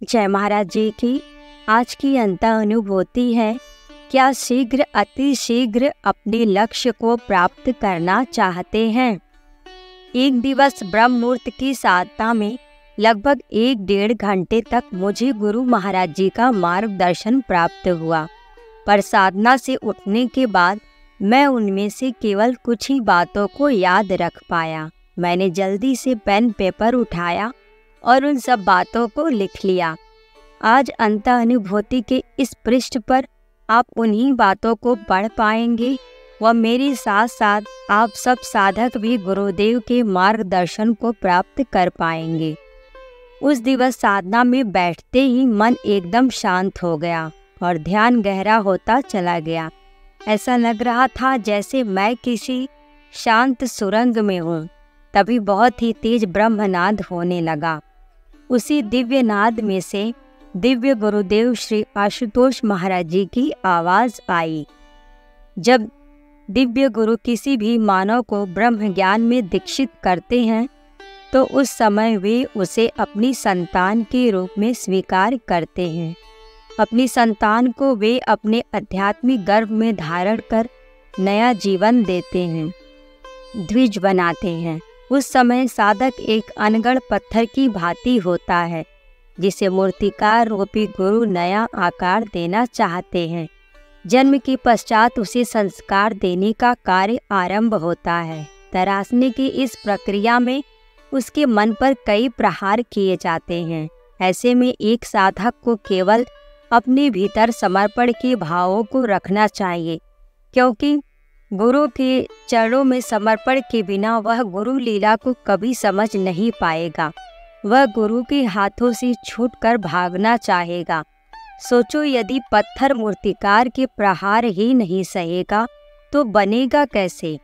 जय महाराज जी की। आज की अंत अनुभूति है, क्या शीघ्र अति शीघ्र अपने लक्ष्य को प्राप्त करना चाहते हैं। एक दिवस ब्रह्म मुहूर्त की साधना में लगभग 1-1.5 घंटे तक मुझे गुरु महाराज जी का मार्गदर्शन प्राप्त हुआ, पर साधना से उठने के बाद मैं उनमें से केवल कुछ ही बातों को याद रख पाया। मैंने जल्दी से पेन पेपर उठाया और उन सब बातों को लिख लिया। आज अंत अनुभूति के इस पृष्ठ पर आप उन्हीं बातों को पढ़ पाएंगे व मेरे साथ साथ आप सब साधक भी गुरुदेव के मार्गदर्शन को प्राप्त कर पाएंगे। उस दिवस साधना में बैठते ही मन एकदम शांत हो गया और ध्यान गहरा होता चला गया। ऐसा लग रहा था जैसे मैं किसी शांत सुरंग में हूँ। तभी बहुत ही तेज ब्रह्मनाद होने लगा। उसी दिव्य नाद में से दिव्य गुरुदेव श्री आशुतोष महाराज जी की आवाज़ आई। जब दिव्य गुरु किसी भी मानव को ब्रह्म ज्ञान में दीक्षित करते हैं तो उस समय वे उसे अपनी संतान के रूप में स्वीकार करते हैं। अपनी संतान को वे अपने आध्यात्मिक गर्भ में धारण कर नया जीवन देते हैं, द्विज बनाते हैं। उस समय साधक एक अनगढ़ पत्थर की भांति होता है जिसे मूर्तिकार रूपी गुरु नया आकार देना चाहते हैं। जन्म के पश्चात उसे संस्कार देने का कार्य आरंभ होता है। तराशने की इस प्रक्रिया में उसके मन पर कई प्रहार किए जाते हैं। ऐसे में एक साधक को केवल अपने भीतर समर्पण के भावों को रखना चाहिए, क्योंकि गुरु के चरणों में समर्पण के बिना वह गुरु लीला को कभी समझ नहीं पाएगा। वह गुरु के हाथों से छूटकर भागना चाहेगा। सोचो, यदि पत्थर मूर्तिकार के प्रहार ही नहीं सहेगा तो बनेगा कैसे।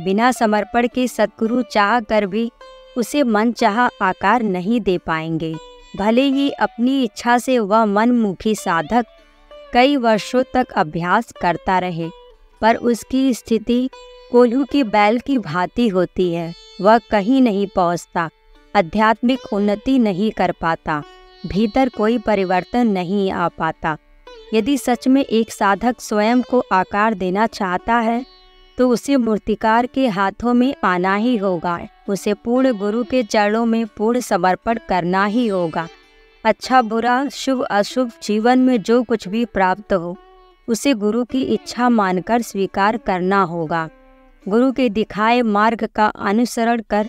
बिना समर्पण के सद्गुरु चाह कर भी उसे मनचाहा आकार नहीं दे पाएंगे। भले ही अपनी इच्छा से वह मनमुखी साधक कई वर्षों तक अभ्यास करता रहे, पर उसकी स्थिति कोल्हू की बैल की भांति होती है। वह कहीं नहीं पहुंचता, आध्यात्मिक उन्नति नहीं कर पाता, भीतर कोई परिवर्तन नहीं आ पाता। यदि सच में एक साधक स्वयं को आकार देना चाहता है तो उसे मूर्तिकार के हाथों में आना ही होगा। उसे पूर्ण गुरु के चरणों में पूर्ण समर्पण करना ही होगा। अच्छा बुरा शुभ अशुभ जीवन में जो कुछ भी प्राप्त हो उसे गुरु की इच्छा मानकर स्वीकार करना होगा। गुरु के दिखाए मार्ग का अनुसरण कर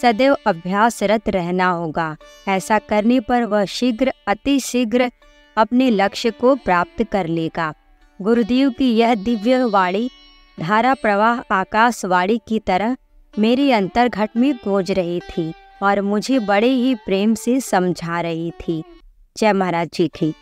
सदैव अभ्यासरत रहना होगा। ऐसा करने पर वह शीघ्र अति शीघ्र अपने लक्ष्य को प्राप्त कर लेगा। गुरुदेव की यह दिव्य वाणी धारा प्रवाह आकाशवाणी की तरह मेरे अंतर्घट में गूंज रही थी और मुझे बड़े ही प्रेम से समझा रही थी। जय महाराज जी की।